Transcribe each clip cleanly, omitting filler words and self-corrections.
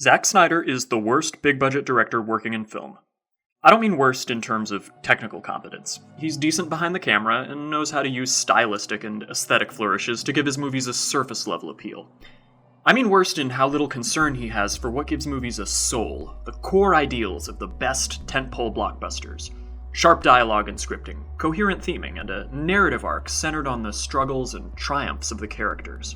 Zack Snyder is the worst big-budget director working in film. I don't mean worst in terms of technical competence. He's decent behind the camera and knows how to use stylistic and aesthetic flourishes to give his movies a surface-level appeal. I mean worst in how little concern he has for what gives movies a soul, the core ideals of the best tentpole blockbusters. Sharp dialogue and scripting, coherent theming, and a narrative arc centered on the struggles and triumphs of the characters.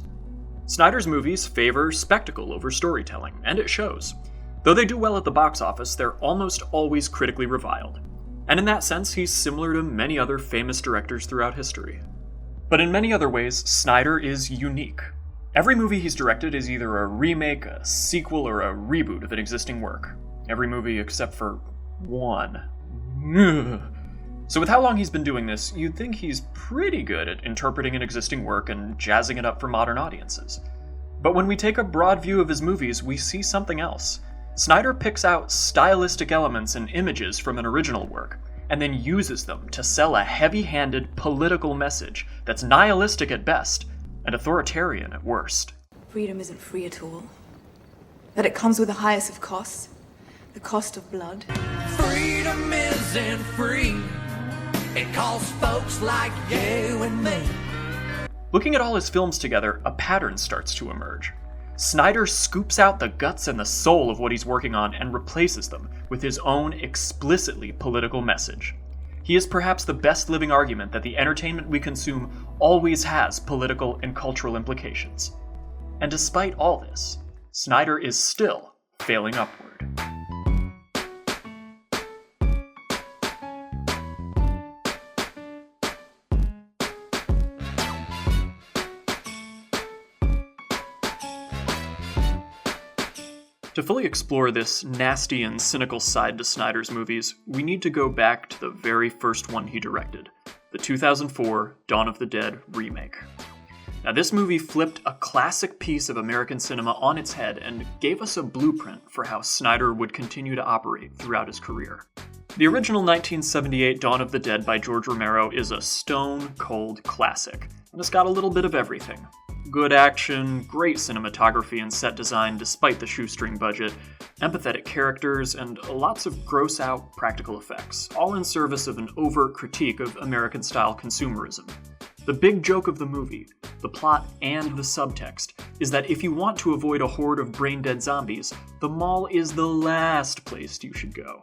Snyder's movies favor spectacle over storytelling, and it shows. Though they do well at the box office, they're almost always critically reviled. And in that sense, he's similar to many other famous directors throughout history. But in many other ways, Snyder is unique. Every movie he's directed is either a remake, a sequel, or a reboot of an existing work. Every movie except for one. So with how long he's been doing this, you'd think he's pretty good at interpreting an existing work and jazzing it up for modern audiences. But when we take a broad view of his movies, we see something else. Snyder picks out stylistic elements and images from an original work, and then uses them to sell a heavy-handed political message that's nihilistic at best and authoritarian at worst. Freedom isn't free at all. That it comes with the highest of costs. The cost of blood. Freedom isn't free. It costs folks like you and me. Looking at all his films together, a pattern starts to emerge. Snyder scoops out the guts and the soul of what he's working on and replaces them with his own explicitly political message. He is perhaps the best living argument that the entertainment we consume always has political and cultural implications. And despite all this, Snyder is still failing upward. To fully explore this nasty and cynical side to Snyder's movies, we need to go back to the very first one he directed, the 2004 Dawn of the Dead remake. Now, this movie flipped a classic piece of American cinema on its head and gave us a blueprint for how Snyder would continue to operate throughout his career. The original 1978 Dawn of the Dead by George Romero is a stone-cold classic, and it's got a little bit of everything. Good action, great cinematography and set design despite the shoestring budget, empathetic characters, and lots of gross-out practical effects, all in service of an overt critique of American-style consumerism. The big joke of the movie, the plot and the subtext, is that if you want to avoid a horde of brain-dead zombies, the mall is the last place you should go.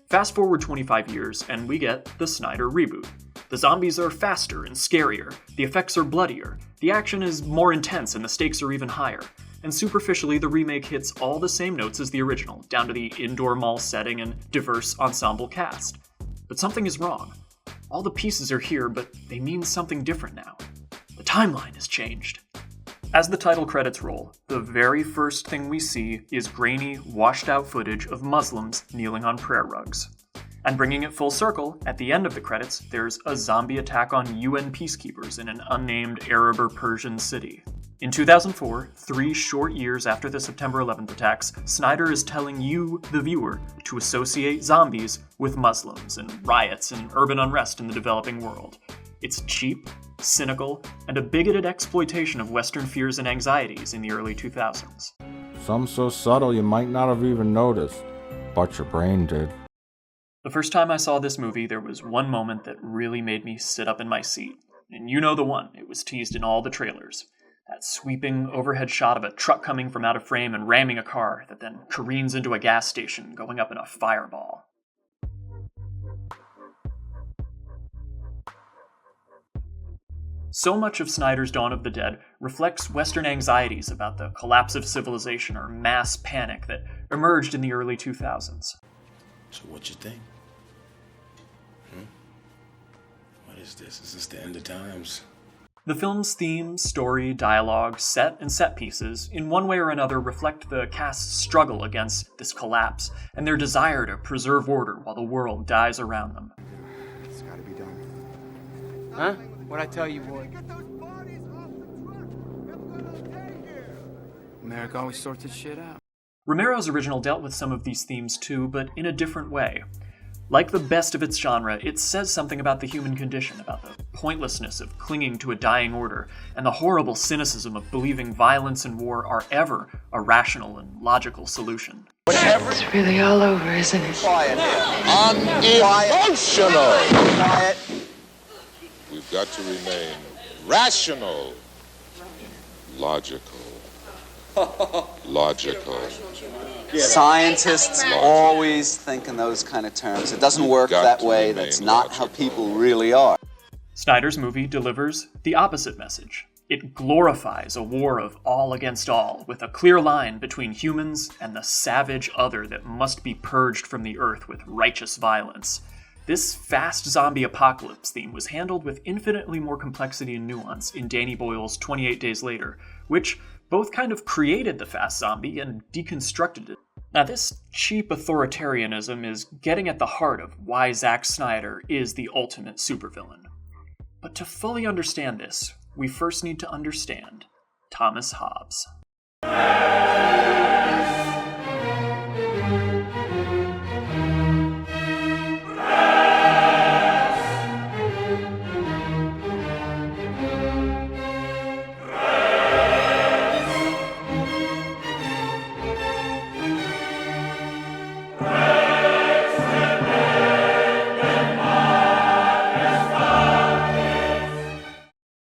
Fast forward 25 years, and we get the Snyder reboot. The zombies are faster and scarier, the effects are bloodier, the action is more intense and the stakes are even higher, and superficially the remake hits all the same notes as the original, down to the indoor mall setting and diverse ensemble cast. But something is wrong. All the pieces are here, but they mean something different now. The timeline has changed. As the title credits roll, the very first thing we see is grainy, washed-out footage of Muslims kneeling on prayer rugs. And bringing it full circle, at the end of the credits, there's a zombie attack on UN peacekeepers in an unnamed Arab or Persian city. In 2004, 3 short years after the September 11th attacks, Snyder is telling you, the viewer, to associate zombies with Muslims and riots and urban unrest in the developing world. It's cheap, cynical, and a bigoted exploitation of Western fears and anxieties in the early 2000s. Some so subtle you might not have even noticed, but your brain did. The first time I saw this movie, there was one moment that really made me sit up in my seat. And you know the one. It was teased in all the trailers. That sweeping overhead shot of a truck coming from out of frame and ramming a car that then careens into a gas station, going up in a fireball. So much of Snyder's Dawn of the Dead reflects Western anxieties about the collapse of civilization or mass panic that emerged in the early 2000s. So what you think? What is this? Is this the end of times? The film's theme, story, dialogue, set, and set pieces, in one way or another, reflect the cast's struggle against this collapse and their desire to preserve order while the world dies around them. It's gotta be done. Huh? What'd I tell you, boy? America always sorts its shit out. Romero's original dealt with some of these themes too, but in a different way. Like the best of its genre, it says something about the human condition, about the pointlessness of clinging to a dying order, and the horrible cynicism of believing violence and war are ever a rational and logical solution. It's really all over, isn't it? Quiet here. Unemotional. Quiet. We've got to remain rational, logical. Scientists always think in those kind of terms. It doesn't work that way. That's not how people really are. Snyder's movie delivers the opposite message. It glorifies a war of all against all, with a clear line between humans and the savage other that must be purged from the earth with righteous violence. This fast zombie apocalypse theme was handled with infinitely more complexity and nuance in Danny Boyle's 28 Days Later, which both kind of created the fast zombie and deconstructed it. Now, this cheap authoritarianism is getting at the heart of why Zack Snyder is the ultimate supervillain. But to fully understand this, we first need to understand Thomas Hobbes.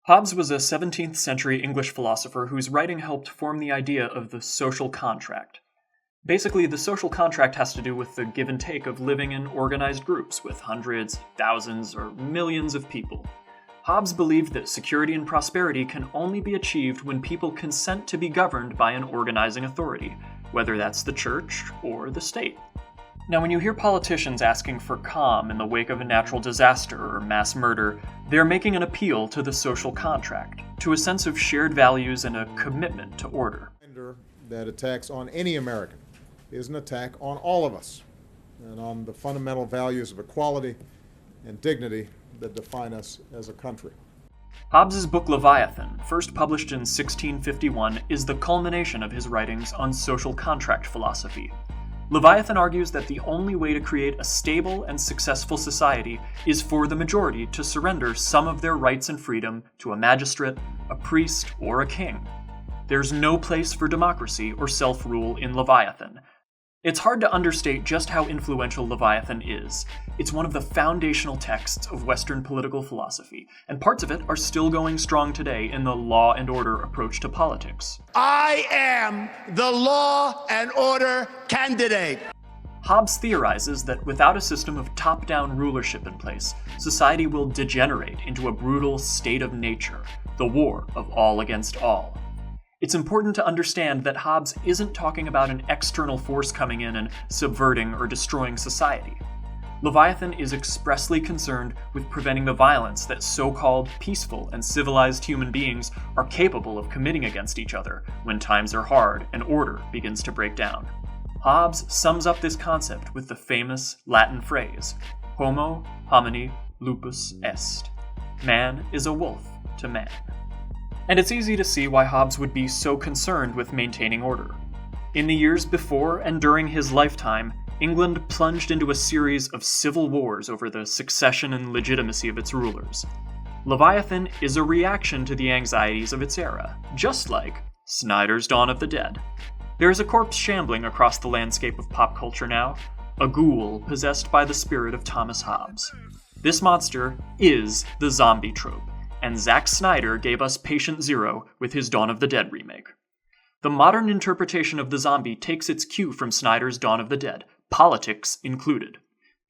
Hobbes was a 17th century English philosopher whose writing helped form the idea of the social contract. Basically, the social contract has to do with the give and take of living in organized groups with hundreds, thousands, or millions of people. Hobbes believed that security and prosperity can only be achieved when people consent to be governed by an organizing authority, whether that's the church or the state. Now, when you hear politicians asking for calm in the wake of a natural disaster or mass murder, they're making an appeal to the social contract, to a sense of shared values and a commitment to order. That attacks on any American is an attack on all of us and on the fundamental values of equality and dignity that define us as a country. Hobbes' book Leviathan, first published in 1651, is the culmination of his writings on social contract philosophy. Leviathan argues that the only way to create a stable and successful society is for the majority to surrender some of their rights and freedom to a magistrate, a priest, or a king. There's no place for democracy or self-rule in Leviathan. It's hard to understate just how influential Leviathan is. It's one of the foundational texts of Western political philosophy, and parts of it are still going strong today in the law and order approach to politics. I am the law and order candidate. Hobbes theorizes that without a system of top-down rulership in place, society will degenerate into a brutal state of nature, the war of all against all. It's important to understand that Hobbes isn't talking about an external force coming in and subverting or destroying society. Leviathan is expressly concerned with preventing the violence that so-called peaceful and civilized human beings are capable of committing against each other when times are hard and order begins to break down. Hobbes sums up this concept with the famous Latin phrase, Homo homini lupus est. Man is a wolf to man. And it's easy to see why Hobbes would be so concerned with maintaining order. In the years before and during his lifetime, England plunged into a series of civil wars over the succession and legitimacy of its rulers. Leviathan is a reaction to the anxieties of its era, just like Snyder's Dawn of the Dead. There is a corpse shambling across the landscape of pop culture now, a ghoul possessed by the spirit of Thomas Hobbes. This monster is the zombie trope, and Zack Snyder gave us Patient Zero with his Dawn of the Dead remake. The modern interpretation of the zombie takes its cue from Snyder's Dawn of the Dead, politics included.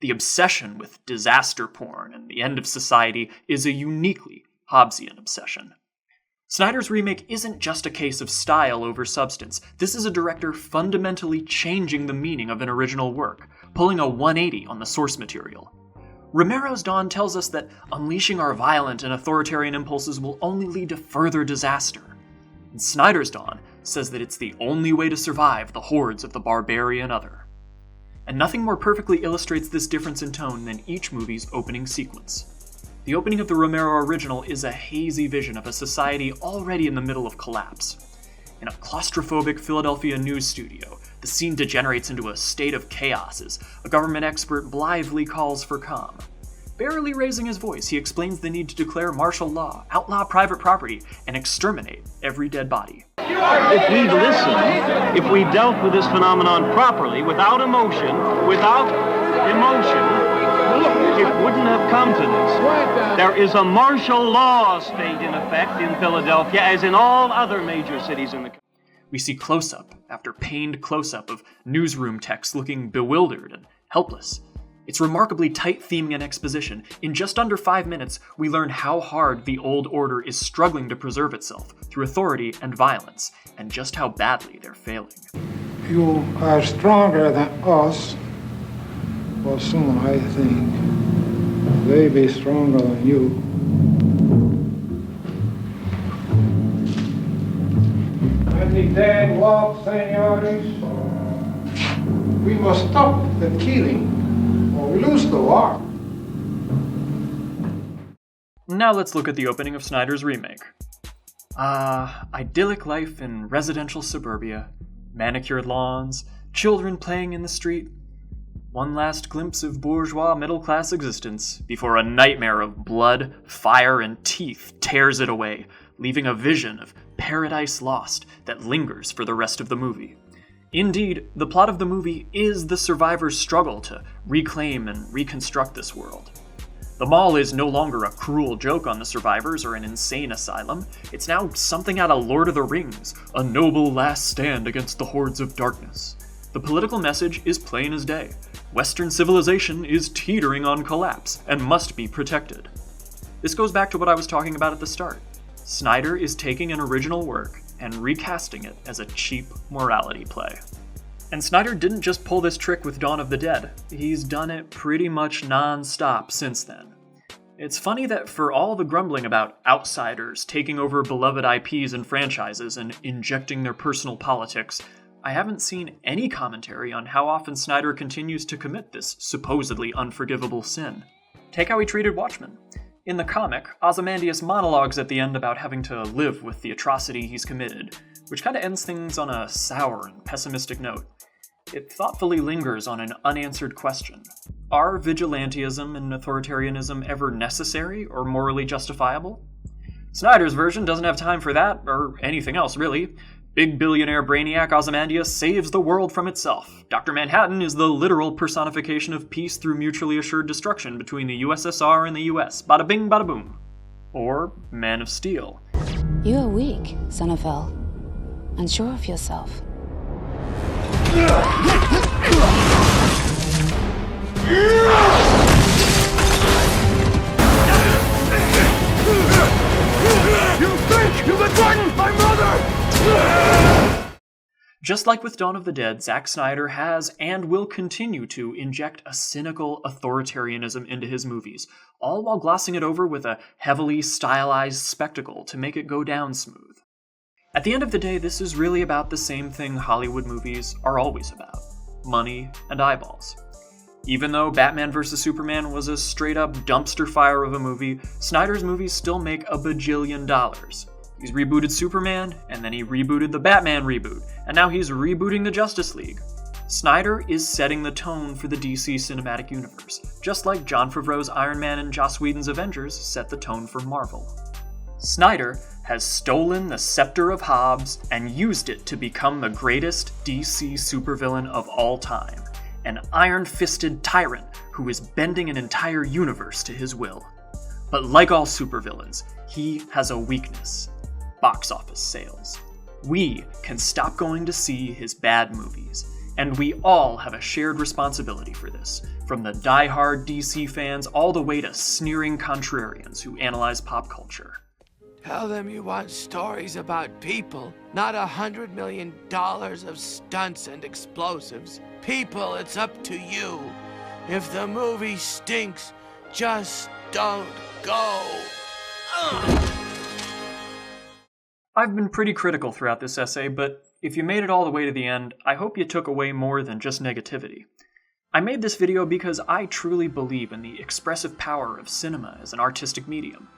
The obsession with disaster porn and the end of society is a uniquely Hobbesian obsession. Snyder's remake isn't just a case of style over substance. This is a director fundamentally changing the meaning of an original work, pulling a 180 on the source material. Romero's Dawn tells us that unleashing our violent and authoritarian impulses will only lead to further disaster. And Snyder's Dawn says that it's the only way to survive the hordes of the barbarian other. And nothing more perfectly illustrates this difference in tone than each movie's opening sequence. The opening of the Romero original is a hazy vision of a society already in the middle of collapse. In a claustrophobic Philadelphia news studio, the scene degenerates into a state of chaos as a government expert blithely calls for calm. Barely raising his voice, he explains the need to declare martial law, outlaw private property, and exterminate every dead body. If we'd listened, if we dealt with this phenomenon properly, without emotion, it wouldn't have come to this. There is a martial law state in effect in Philadelphia, as in all other major cities in the country. We see close-up after pained close-up of newsroom techs looking bewildered and helpless. It's remarkably tight theming and exposition. In just under 5 minutes, we learn how hard the old order is struggling to preserve itself through authority and violence, and just how badly they're failing. You are stronger than us. Well, soon I think they be stronger than you. When the dead walk, senores, we must stop the killing. We lose the war. Now let's look at the opening of Snyder's remake. Idyllic life in residential suburbia, manicured lawns, children playing in the street. One last glimpse of bourgeois middle-class existence before a nightmare of blood, fire, and teeth tears it away, leaving a vision of paradise lost that lingers for the rest of the movie. Indeed, the plot of the movie is the survivors' struggle to reclaim and reconstruct this world. The mall is no longer a cruel joke on the survivors or an insane asylum. It's now something out of Lord of the Rings, a noble last stand against the hordes of darkness. The political message is plain as day. Western civilization is teetering on collapse and must be protected. This goes back to what I was talking about at the start. Snyder is taking an original work and recasting it as a cheap morality play. And Snyder didn't just pull this trick with Dawn of the Dead, he's done it pretty much non-stop since then. It's funny that for all the grumbling about outsiders taking over beloved IPs and franchises and injecting their personal politics, I haven't seen any commentary on how often Snyder continues to commit this supposedly unforgivable sin. Take how he treated Watchmen. In the comic, Ozymandias monologues at the end about having to live with the atrocity he's committed, which kind of ends things on a sour and pessimistic note. It thoughtfully lingers on an unanswered question. Are vigilantism and authoritarianism ever necessary or morally justifiable? Snyder's version doesn't have time for that, or anything else really. Big billionaire brainiac Ozymandias saves the world from itself. Dr. Manhattan is the literal personification of peace through mutually assured destruction between the USSR and the US. Bada bing, bada boom. Or Man of Steel. You are weak, son of hell. Unsure of yourself. You think you can threaten my mother? Just like with Dawn of the Dead, Zack Snyder has and will continue to inject a cynical authoritarianism into his movies, all while glossing it over with a heavily stylized spectacle to make it go down smooth. At the end of the day, this is really about the same thing Hollywood movies are always about: money and eyeballs. Even though Batman vs. Superman was a straight-up dumpster fire of a movie, Snyder's movies still make a bajillion dollars. He's rebooted Superman, and then he rebooted the Batman reboot, and now he's rebooting the Justice League. Snyder is setting the tone for the DC cinematic universe, just like Jon Favreau's Iron Man and Joss Whedon's Avengers set the tone for Marvel. Snyder has stolen the scepter of Hobbes and used it to become the greatest DC supervillain of all time, an iron-fisted tyrant who is bending an entire universe to his will. But like all supervillains, he has a weakness: box office sales. We can stop going to see his bad movies, and we all have a shared responsibility for this, from the die-hard DC fans all the way to sneering contrarians who analyze pop culture. Tell them you want stories about people, not $100 million of stunts and explosives. People, it's up to you. If the movie stinks, just don't go. I've been pretty critical throughout this essay, but if you made it all the way to the end, I hope you took away more than just negativity. I made this video because I truly believe in the expressive power of cinema as an artistic medium.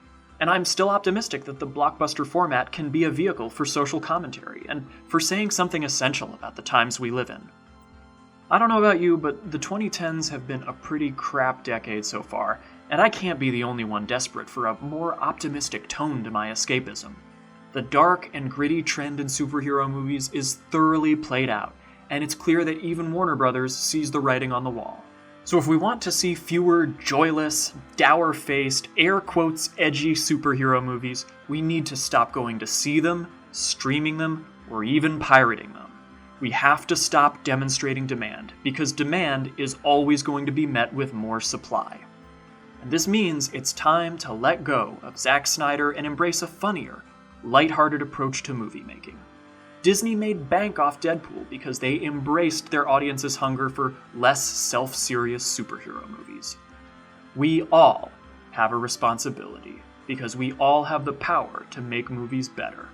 And I'm still optimistic that the blockbuster format can be a vehicle for social commentary and for saying something essential about the times we live in. I don't know about you, but the 2010s have been a pretty crap decade so far, and I can't be the only one desperate for a more optimistic tone to my escapism. The dark and gritty trend in superhero movies is thoroughly played out, and it's clear that even Warner Brothers sees the writing on the wall. So if we want to see fewer joyless, dour-faced, air quotes edgy superhero movies, we need to stop going to see them, streaming them, or even pirating them. We have to stop demonstrating demand, because demand is always going to be met with more supply. And this means it's time to let go of Zack Snyder and embrace a funnier, lighthearted approach to movie making. Disney made bank off Deadpool because they embraced their audience's hunger for less self-serious superhero movies. We all have a responsibility, because we all have the power to make movies better.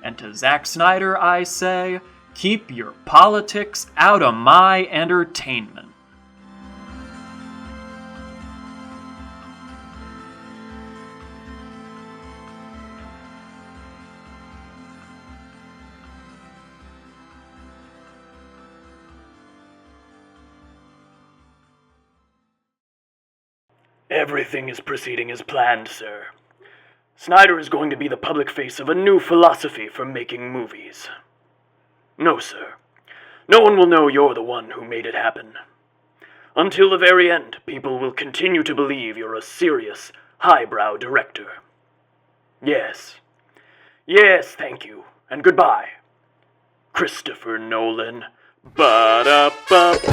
And to Zack Snyder, I say, keep your politics out of my entertainment. Everything is proceeding as planned, sir. Snyder is going to be the public face of a new philosophy for making movies. No, sir. No one will know you're the one who made it happen. Until the very end, people will continue to believe you're a serious, highbrow director. Yes. Yes, thank you, and goodbye. Christopher Nolan. Ba-da-ba-ba!